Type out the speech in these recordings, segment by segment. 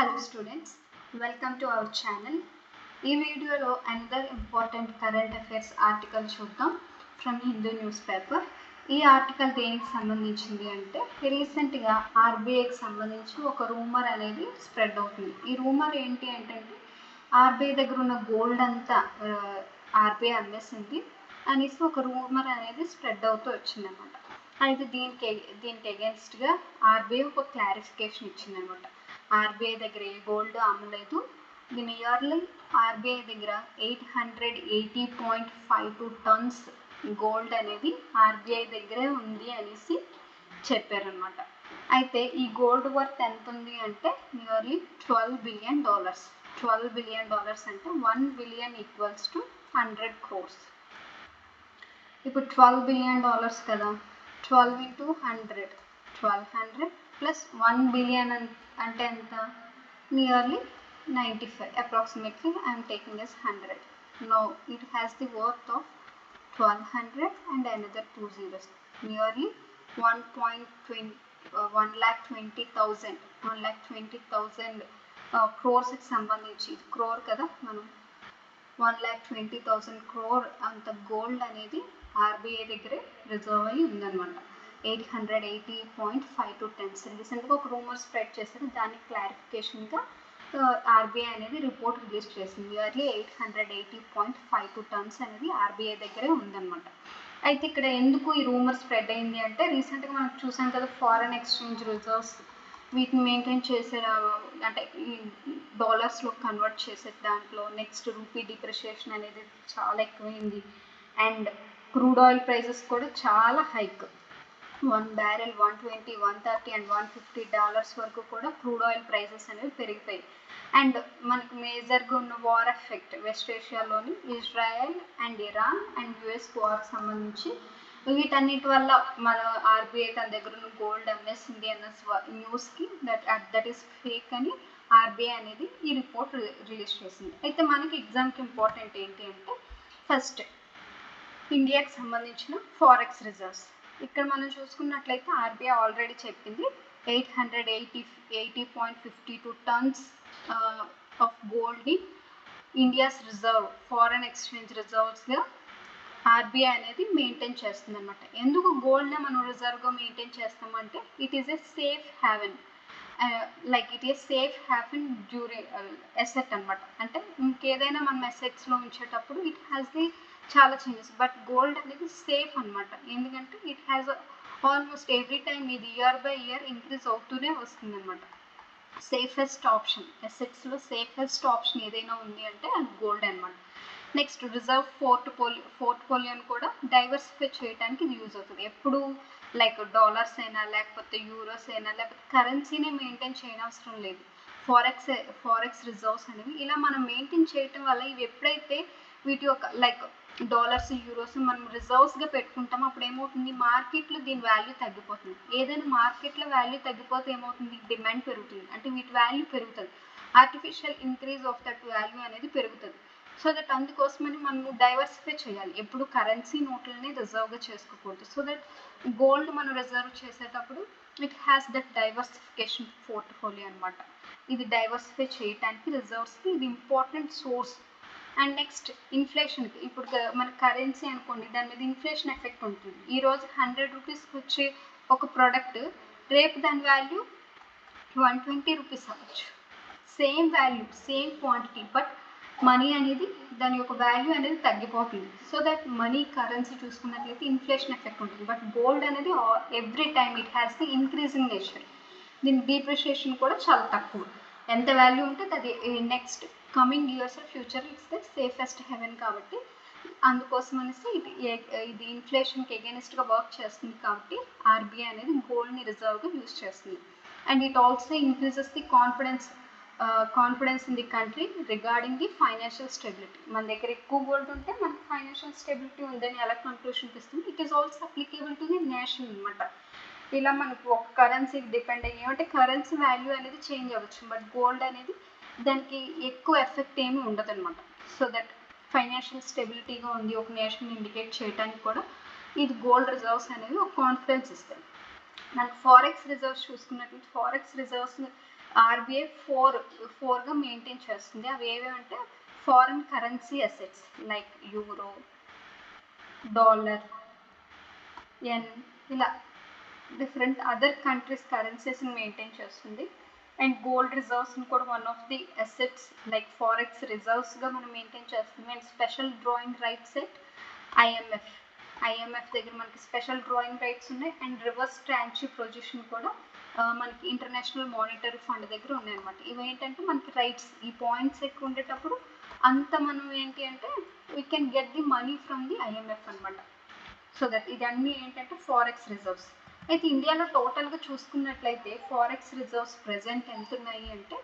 Hello students, welcome to our channel. ఈ వీడియోలో another important current affairs article చూద్దాం from Hindu newspaper. ఈ article దేనికి సంబంధించింది అంటే రీసెంట్గా ఆర్బీఐకి సంబంధించి ఒక రూమర్ అనేది స్ప్రెడ్ అవుతుంది. ఈ రూమర్ ఏంటి అంటే ఆర్బీఐ దగ్గర ఉన్న గోల్డ్ అంతా ఆర్బీఐ అమ్మేసింది అనేసి ఒక రూమర్ అనేది స్ప్రెడ్ అవుతూ వచ్చిందనమాట. అయితే దీనికి అగెన్స్ట్గా ఆర్బీఐ ఒక క్లారిఫికేషన్ ఇచ్చిందనమాట. ఆర్బీఐ దగ్గర ఏ గోల్డ్ అమ్మలేదు, దీని ఇయర్లీ ఆర్బీఐ దగ్గర 880.52 టన్స్ గోల్డ్ అనేది ఆర్బీఐ దగ్గరే ఉంది అనేసి చెప్పారనమాట. అయితే ఈ గోల్డ్ వర్త్ ఎంత ఉంది అంటే నియర్లీ $12 బిలియన్. $12 బిలియన్ అంటే 1 బిలియన్ ఈక్వల్స్ టు 100 crores. ఇప్పుడు $12 బిలియన్ కదా, 12 into 100, 1200 plus 1 billion అంటే ఎంత, nearly 95. Approximately I am taking as 100. Now it has the worth of 1200 and another 2 zeros, nearly 1,20,000 crores కి సంబంధించి, క్రోర్ కదా, మనం 1,20,000 crore అంత గోల్డ్ అనేది ఆర్బీఐ దగ్గరే రిజర్వ్ అయ్యి ఉందన్నమాట. 880.52 టన్స్. రీసెంట్గా ఒక రూమర్ స్ప్రెడ్ చేశారు, దానికి క్లారిఫికేషన్గా ఆర్బీఐ అనేది రిపోర్ట్ రిలీజ్ చేసింది. నియర్లీ 880.52 టన్స్ అనేది ఆర్బీఐ దగ్గరే ఉందన్నమాట. అయితే ఇక్కడ ఎందుకు ఈ రూమర్ స్ప్రెడ్ అయింది అంటే రీసెంట్గా మనం చూసాం కదా, ఫారెన్ ఎక్స్చేంజ్ రిజర్వ్స్ వీటిని మెయింటైన్ చేసే అంటే ఈ డాలర్స్లో కన్వర్ట్ చేసే దాంట్లో నెక్స్ట్ రూపీ డిప్రిషియేషన్ అనేది చాలా ఎక్కువైంది. అండ్ క్రూడ్ ఆయిల్ ప్రైజెస్ కూడా చాలా హైక్. 1 barrel 120, 130 and $150 వరకు కూడా క్రూడ్ ఆయిల్ ప్రైజెస్ అనేవి పెరిగిపోయాయి. అండ్ మనకు మేజర్గా ఉన్న వార్ ఎఫెక్ట్ వెస్ట్ ఏషియాలోని Israel and Iran and US వార్కి సంబంధించి వీటన్నిటి వల్ల మన ఆర్బీఐ తన దగ్గర ఉన్న గోల్డ్ అమ్మేసింది అన్న న్యూస్కి దట్ ఈస్ ఫేక్ అని ఆర్బీఐ అనేది ఈ రిపోర్ట్ రిలీజ్ చేసింది. అయితే మనకి ఎగ్జామ్కి ఇంపార్టెంట్ ఏంటి అంటే ఫస్ట్ ఇండియాకి సంబంధించిన ఫారెక్స్ రిజర్వ్స్. ఇక్కడ మనం చూసుకున్నట్లయితే ఆర్బీఐ ఆల్రెడీ చెప్పింది 880.52 టన్స్ ఆఫ్ గోల్డ్ని ఇండియాస్ రిజర్వ్ ఫారెన్ ఎక్స్చేంజ్ రిజర్వ్స్గా ఆర్బీఐ అనేది మెయింటైన్ చేస్తుంది అనమాట. ఎందుకు గోల్డ్ని మనం రిజర్వ్గా మెయింటైన్ చేస్తామంటే it is a safe haven, like it is safe haven during asset అనమాట. అంటే ఇంకేదైనా మనం ఎసెట్స్లో ఉంచేటప్పుడు ఇట్ హ్యాస్ ది చాలా చేంజెస్, బట్ గోల్డ్ అనేది సేఫ్ అనమాట. ఎందుకంటే it has almost every time ఇది ఇయర్ బై ఇయర్ ఇంక్రీజ్ అవుతూనే వస్తుంది అనమాట. సేఫెస్ట్ ఆప్షన్ ఎసెట్స్లో సేఫెస్ట్ ఆప్షన్ ఏదైనా ఉంది అంటే అది గోల్డ్ అనమాట. నెక్స్ట్ రిజర్వ్ పోర్ట్ఫోలియోని కూడా డైవర్సిఫై చేయడానికి ఇది యూజ్ అవుతుంది. ఎప్పుడు లైక్ డాలర్స్ అయినా లేకపోతే యూరోస్ అయినా లేకపోతే కరెన్సీని మెయింటైన్ చేయనవసరం లేదు. ఫారెక్స్ రిజర్వ్స్ అనేవి ఇలా మనం మెయింటైన్ చేయటం వల్ల ఇవి ఎప్పుడైతే వీటి యొక్క లైక్ డాలర్స్ యూరోస్ మనం రిజర్వ్స్గా పెట్టుకుంటాం, అప్పుడు ఏమవుతుంది, మార్కెట్లో దీని వాల్యూ తగ్గిపోతుంది. ఏదైనా మార్కెట్లో వాల్యూ తగ్గిపోతే ఏమవుతుంది, డిమాండ్ పెరుగుతుంది, అంటే వీటి వాల్యూ పెరుగుతుంది. Artificial increase of that value అనేది పెరుగుతుంది. సో దట్ అందుకోసమని మనం డైవర్సిఫై చేయాలి, ఎప్పుడు కరెన్సీ నోట్లని రిజర్వ్గా చేసుకోకూడదు. సో దట్ గోల్డ్ మనం రిజర్వ్ చేసేటప్పుడు it has that diversification portfolio అనమాట. ఇది డైవర్సిఫై చేయడానికి రిజర్వ్స్కి ఇది ఇంపార్టెంట్ సోర్స్. అండ్ నెక్స్ట్ ఇన్ఫ్లేషన్కి, ఇప్పుడు మన కరెన్సీ అనుకోండి, దాని మీద ఇన్ఫ్లేషన్ ఎఫెక్ట్ ఉంటుంది. ఈరోజు 100 రూపీస్కి వచ్చే ఒక ప్రోడక్ట్ రేపు దాని వాల్యూ 120 రూపీస్ అవ్వచ్చు. Same value same quantity, but money అనేది దాని యొక్క వాల్యూ అనేది తగ్గిపోతుంది. సో దట్ మనీ కరెన్సీ చూసుకున్నట్లయితే ఇన్ఫ్లేషన్ ఎఫెక్ట్ ఉంటుంది, బట్ గోల్డ్ అనేది every time it has the increasing nature. దీని డిప్రిషియేషన్ కూడా చాలా తక్కువ. ఎంత వాల్యూ ఉంటుంది అది next coming years future it's the safest heaven. కాబట్టి అందుకోసం అనేసి ఇది ఇన్ఫ్లేషన్కి ఎగెనిస్ట్గా వర్క్ చేస్తుంది. కాబట్టి ఆర్బీఐ అనేది గోల్డ్ని రిజర్వ్గా యూజ్ చేస్తుంది. And it also increases the confidence in the country regarding the financial stability. మన దగ్గర ఎక్కువ గోల్డ్ ఉంటే మనకి ఫైనాన్షియల్ స్టెబిలిటీ ఉందని ఎలా కంక్లూషన్కి ఇస్తుంది. It is also applicable to the nation అనమాట. ఇలా మనకు ఒక కరెన్సీకి డిపెండ్ అయ్యి అంటే కరెన్సీ వాల్యూ అనేది చేంజ్ అవ్వచ్చు, బట్ గోల్డ్ అనేది దానికి ఎక్కువ ఎఫెక్ట్ ఏమీ ఉండదు అనమాట. సో దట్ ఫైనాన్షియల్ స్టెబిలిటీగా ఉంది ఒక నేషన్ ఇండికేట్ చేయడానికి కూడా ఇది గోల్డ్ రిజర్వ్స్ అనేవి ఒక కాన్ఫిడెన్స్ ఇస్తాయి. మనకు ఫారెక్స్ రిజర్వ్స్ చూసుకున్నట్లయితే ఫారెక్స్ రిజర్వ్స్ ఆర్బీఐ ఫోర్గా మెయింటైన్ చేస్తుంది. అవి ఏవేవంటే foreign currency assets like euro, dollar, yen, ఇలా డిఫరెంట్ అదర్ కంట్రీస్ కరెన్సీస్ని మెయింటైన్ చేస్తుంది. అండ్ గోల్డ్ రిజర్వ్స్ని కూడా one of the assets like forex రిజర్వ్స్గా మనం మెయింటైన్ చేస్తుంది. And special drawing rights at IMF దగ్గర మనకి స్పెషల్ డ్రాయింగ్ రైట్స్ ఉన్నాయి. అండ్ రివర్స్ ట్రాన్షీ పొజిషన్ కూడా మనకి ఇంటర్నేషనల్ మానిటరీ ఫండ్ దగ్గర ఉన్నాయన్నమాట. ఇవేంటంటే మనకి రైట్స్ ఈ పాయింట్స్ ఎక్కువ ఉండేటప్పుడు అంత మనం ఏంటి అంటే we can get the money from the IMF అనమాట. సో దట్ ఇదన్నీ ఏంటంటే ఫారెక్స్ రిజర్వ్స్. అయితే ఇండియాలో టోటల్గా చూసుకున్నట్లయితే ఫారెక్స్ రిజర్వ్స్ ప్రెజెంట్ ఎంత ఉన్నాయి అంటే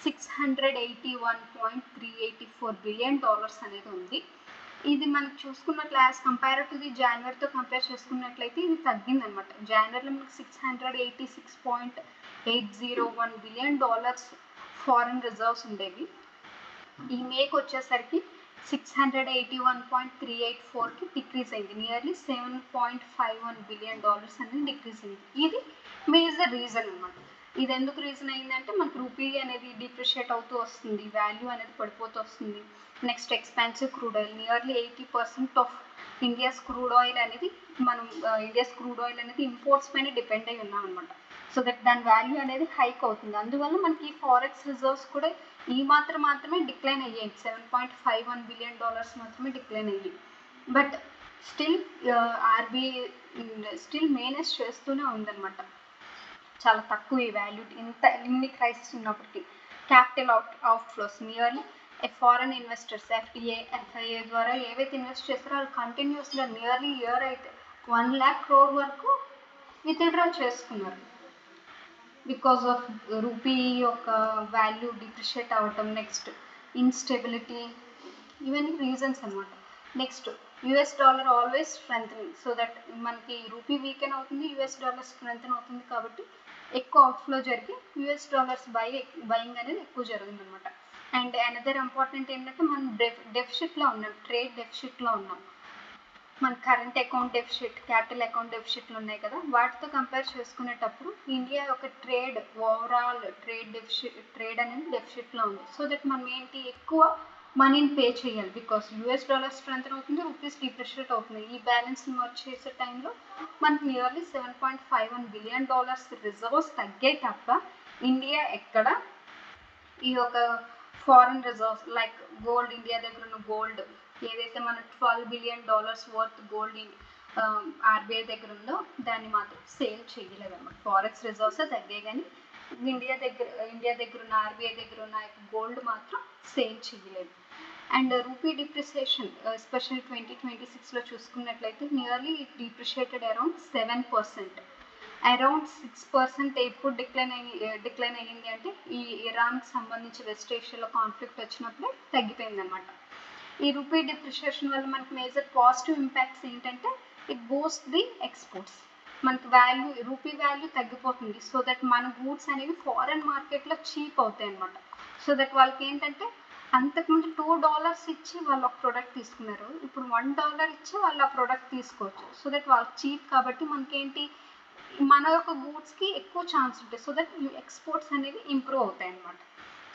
$681.384 బిలియన్ అనేది ఉంది. ఇది మనకు చూసుకున్నట్లు యాజ్ కంపేర్ టు ది జనవరితో కంపేర్ చేసుకున్నట్లయితే ఇది తగ్గిందనమాట. జనవరిలో మనకు $686.801 బిలియన్ ఫారెన్ రిజర్వ్స్ ఉండేవి. ఈ మేకి వచ్చేసరికి 681.384కి డిక్రీజ్ అయింది. నియర్లీ $7.51 బిలియన్ అనేది డిక్రీజ్ అయింది. ఇది మేజర్ రీజన్ అనమాట. ఇది ఎందుకు రీజన్ అయిందంటే మనకు రూపీ అనేది డిప్రిషియేట్ అవుతూ వస్తుంది, వాల్యూ అనేది పడిపోతూ వస్తుంది. Next expensive crude oil, nearly 80% of India's crude oil అనేది ఇంపోర్ట్స్ పైన డిపెండ్ అయి ఉన్నాం అనమాట. సో దట్ దాని వాల్యూ అనేది హైక్ అవుతుంది. అందువల్ల మనకి ఈ ఫారెక్స్ రిజర్వ్స్ కూడా ఈ మాత్రమే డిక్లైన్ అయ్యాయి. $7.51 బిలియన్ మాత్రమే డిక్లైన్ అయ్యాయి. బట్ స్టిల్ మేనేజ్ చేస్తూనే ఉందన్నమాట. చాలా తక్కువ ఈ వాల్యూ ఇన్ని క్రైసిస్ ఉన్నప్పటికీ. Capital outflows, nearly foreign investors FDA, FIA ద్వారా ఏవైతే ఇన్వెస్ట్ చేస్తారో వాళ్ళు కంటిన్యూస్గా నియర్లీ ఇయర్ అయితే 1 lakh crore వరకు విత్డ్రా చేసుకున్నారు. బికాస్ ఆఫ్ రూపీ యొక్క వాల్యూ డిప్రిషియేట్ అవ్వటం, నెక్స్ట్ ఇన్స్టెబిలిటీ, ఇవన్నీ రీజన్స్ అనమాట. Next US dollar always strengthening. So that మనకి రూపీ వీకెన్ అవుతుంది, యుఎస్ డాలర్ స్ట్రెంథన్ అవుతుంది కాబట్టి ఎక్కువ అవుట్ఫ్లో జరిగి యుఎస్ డాలర్స్ బయింగ్ అనేది ఎక్కువ జరిగింది అనమాట. అండ్ అనదర్ ఇంపార్టెంట్ ఏంటంటే మనం డెఫిషిట్లో ఉన్నాం, ట్రేడ్ డెఫిషిట్లో ఉన్నాం. మన current account deficit, capital account డెఫిషిట్లు ఉన్నాయి కదా, వాటితో కంపేర్ చేసుకునేటప్పుడు ఇండియా యొక్క ఓవరాల్ ట్రేడ్ అనేది డెఫిషిట్లో ఉంది. సో దట్ మనం ఏంటి ఎక్కువ మనీని పే చేయాలి. బికాస్ యుఎస్ డాలర్ స్ట్రెంథన్ అవుతుంది, రూపీస్ డిప్రిషియేట్ అవుతుంది. ఈ బ్యాలెన్స్ని మర్చ్ చేసే టైంలో మనకి నియర్లీ $7.51 బిలియన్ రిజర్వ్స్ తగ్గాయి తప్ప ఇండియా ఎక్కడ ఈ యొక్క foreign reserves like gold, India దగ్గర ఉన్న గోల్డ్ ఏదైతే మన $12 బిలియన్ వర్త్ గోల్డ్ ఆర్బీఐ దగ్గర ఉందో దాన్ని మాత్రం సేల్ చేయలేదన్నమాట. ఫారెక్స్ రిజర్వ్స్ తగ్గాయి కానీ ఇండియా దగ్గర ఉన్న ఆర్బీఐ దగ్గర ఉన్న గోల్డ్ మాత్రం సేల్ చేయలేదు. అండ్ రూపీ డిప్రిసియేషన్ ఎస్పెషల్లీ 2026లో చూసుకున్నట్లయితే నియర్లీ డిప్రిషియేటెడ్ అరౌండ్ 7%. అరౌండ్ 6% ఎప్పుడు డిక్లైన్ అయ్యింది అంటే ఈ ఇరాన్కి సంబంధించి వెస్ట్ ఏషియాలో కాన్ఫ్లిక్ట్ వచ్చినప్పుడే తగ్గిపోయింది అనమాట. ఈ రూపీ డిప్రిషియేషన్ వల్ల మనకి మేజర్ పాజిటివ్ ఇంపాక్ట్స్ ఏంటంటే ఇట్ బూస్ట్ ది ఎక్స్పోర్ట్స్. మనకి రూపీ వాల్యూ తగ్గిపోతుంది. సో దట్ మన గూడ్స్ అనేవి ఫారెన్ మార్కెట్లో చీప్ అవుతాయి అనమాట. సో దట్ వాళ్ళకి ఏంటంటే అంతకుముందు $2 ఇచ్చి వాళ్ళు ఒక ప్రోడక్ట్ తీసుకున్నారు, ఇప్పుడు $1 ఇచ్చి వాళ్ళు ఆ ప్రోడక్ట్ తీసుకోవచ్చు. సో దట్ వాళ్ళకి చీప్ కాబట్టి మనకేంటి మన యొక్క గూడ్స్కి ఎక్కువ ఛాన్స్ ఉంటాయి. సో దట్ ఎక్స్పోర్ట్స్ అనేవి ఇంప్రూవ్ అవుతాయి అన్నమాట.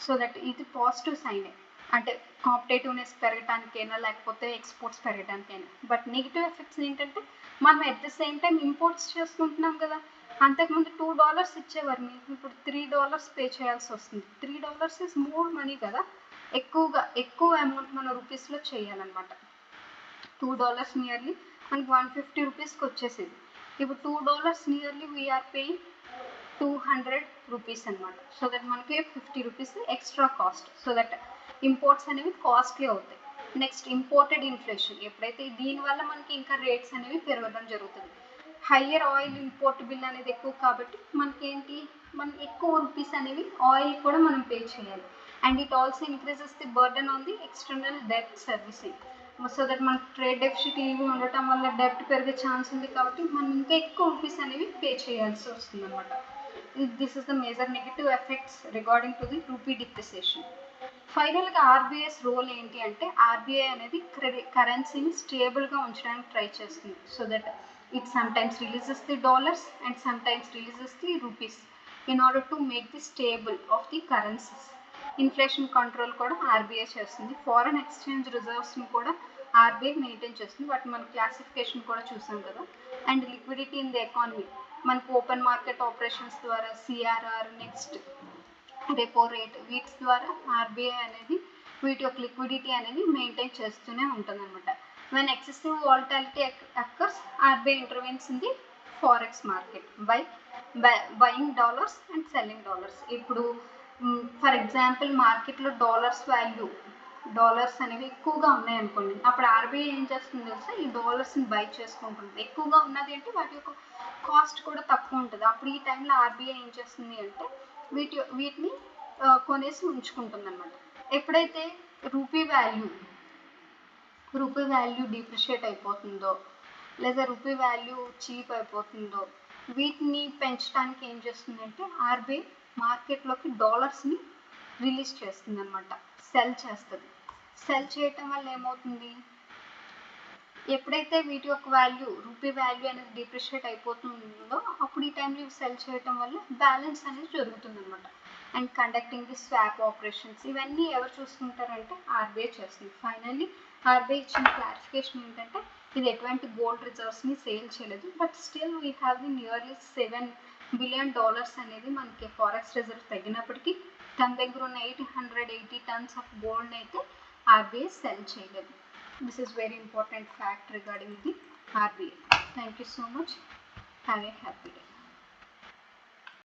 సో దట్ ఇది పాజిటివ్ సైనే, అంటే కాంపిటేటివ్నెస్ పెరగడానికైనా లేకపోతే ఎక్స్పోర్ట్స్ పెరగడానికైనా. బట్ నెగిటివ్ ఎఫెక్ట్స్ ఏంటంటే మనం at the same time imports చేసుకుంటున్నాం కదా. అంతకుముందు $2 ఇచ్చేవారు, ఇప్పుడు $3 పే చేయాల్సి వస్తుంది. $3 ఇస్ మోర్ మనీ కదా, ఎక్కువ అమౌంట్ మన రూపీస్లో చేయాలన్నమాట. $2 నియర్లీ మనకి 150 రూపీస్కి వచ్చేసేది. ఇప్పుడు $2 నియర్లీ వీఆర్ పేయింగ్ 200 రూపీస్ అనమాట. సో దట్ మనకి 50 rupees extra cost. So that imports అనేవి కాస్ట్లీ అవుతాయి. నెక్స్ట్ ఇంపోర్టెడ్ ఇన్ఫ్లేషన్, ఎప్పుడైతే దీనివల్ల మనకి ఇంకా రేట్స్ అనేవి పెరగడం జరుగుతుంది. హయ్యర్ ఆయిల్ ఇంపోర్ట్ బిల్ అనేది ఎక్కువ కాబట్టి మనకేంటి మనం ఎక్కువ రూపీస్ అనేవి ఆయిల్ కూడా మనం పే చేయాలి. And it also increases the burden on the external debt servicing. So that మనకి ట్రేడ్ డెఫిసిట్ ఇవి ఉండటం వల్ల డెప్ట్ పెరిగే ఛాన్స్ ఉంది కాబట్టి మనం ఇంకా ఎక్కువ రూపీస్ అనేవి పే చేయాల్సి వస్తుంది అనమాట. This is the major negative effects regarding to the rupee depreciation. ఫైనల్గా ఆర్బీఐస్ రోల్ ఏంటి అంటే ఆర్బీఐ అనేది కరెన్సీని స్టేబుల్గా ఉంచడానికి ట్రై చేస్తుంది. So that it sometimes releases the dollars and sometimes releases the rupees. In order to make the stable of the currencies. Inflation control కూడా RBI చేస్తుంది. ఫారెన్ ఎక్స్చేంజ్ రిజర్వ్స్ని కూడా ఆర్బీఐ మెయింటైన్ చేస్తుంది. వాటి మన క్లాసిఫికేషన్ కూడా చూసాం కదా. And liquidity in the economy మనకు ఓపెన్ మార్కెట్ ఆపరేషన్స్ ద్వారా సిఆర్ఆర్, నెక్స్ట్ రెపో రేట్, వీటి ద్వారా ఆర్బీఐ అనేది వీటి యొక్క లిక్విడిటీ అనేది మెయింటైన్ చేస్తూనే ఉంటుంది అనమాట. When excessive volatility occurs, RBI intervenes in the forex market by buying dollars and selling dollars. ఇప్పుడు ఫర్ ఎగ్జాంపుల్ మార్కెట్లో డాలర్స్ అనేవి ఎక్కువగా ఉన్నాయనుకోండి, అప్పుడు ఆర్బీఐ ఏం చేస్తుంది తెలుసా, ఈ డాలర్స్ని బై చేసుకుంటుంది. ఎక్కువగా ఉన్నది అంటే వాటి యొక్క కాస్ట్ కూడా తక్కువ ఉంటుంది. అప్పుడు ఈ టైంలో ఆర్బీఐ ఏం చేస్తుంది అంటే వీటిని కొనేసి ఉంచుకుంటుంది అనమాట. ఎప్పుడైతే రూపీ వాల్యూ డిప్రిషియేట్ అయిపోతుందో, లేదా రూపీ వాల్యూ చీప్ అయిపోతుందో, వీటిని పెంచడానికి ఏం చేస్తుందంటే ఆర్బీఐ మార్కెట్లోకి డాలర్స్ని రిలీజ్ చేస్తుంది అనమాట, సెల్ చేస్తుంది. సెల్ చేయటం వల్ల ఏమవుతుంది, ఎప్పుడైతే వీటి యొక్క రూపీ వాల్యూ అనేది డిప్రిషియేట్ అయిపోతుందో అప్పుడు ఈ టైంలో సెల్ చేయటం వల్ల బ్యాలెన్స్ అనేది జరుగుతుంది అనమాట. And conducting the swap operations, ఇవన్నీ ఎవరు చూసుకుంటారంటే ఆర్బీఐ చేస్తుంది. ఫైనల్లీ ఆర్బీఐ ఇచ్చిన క్లారిఫికేషన్ ఏంటంటే ఇది ఎటువంటి గోల్డ్ రిజర్వ్స్ని సేల్ చేయలేదు, but still we have the nearly $7 billion అనేది మనకి ఫారెక్స్ రిజర్వ్ తగ్గినప్పటికీ తన దగ్గర ఉన్న 880 టన్స్ ఆఫ్ గోల్డ్ అయితే ఆర్బీఐ సెల్ చేయలేదు. This is very important fact regarding the RBI. Thank you so much. Have a happy day.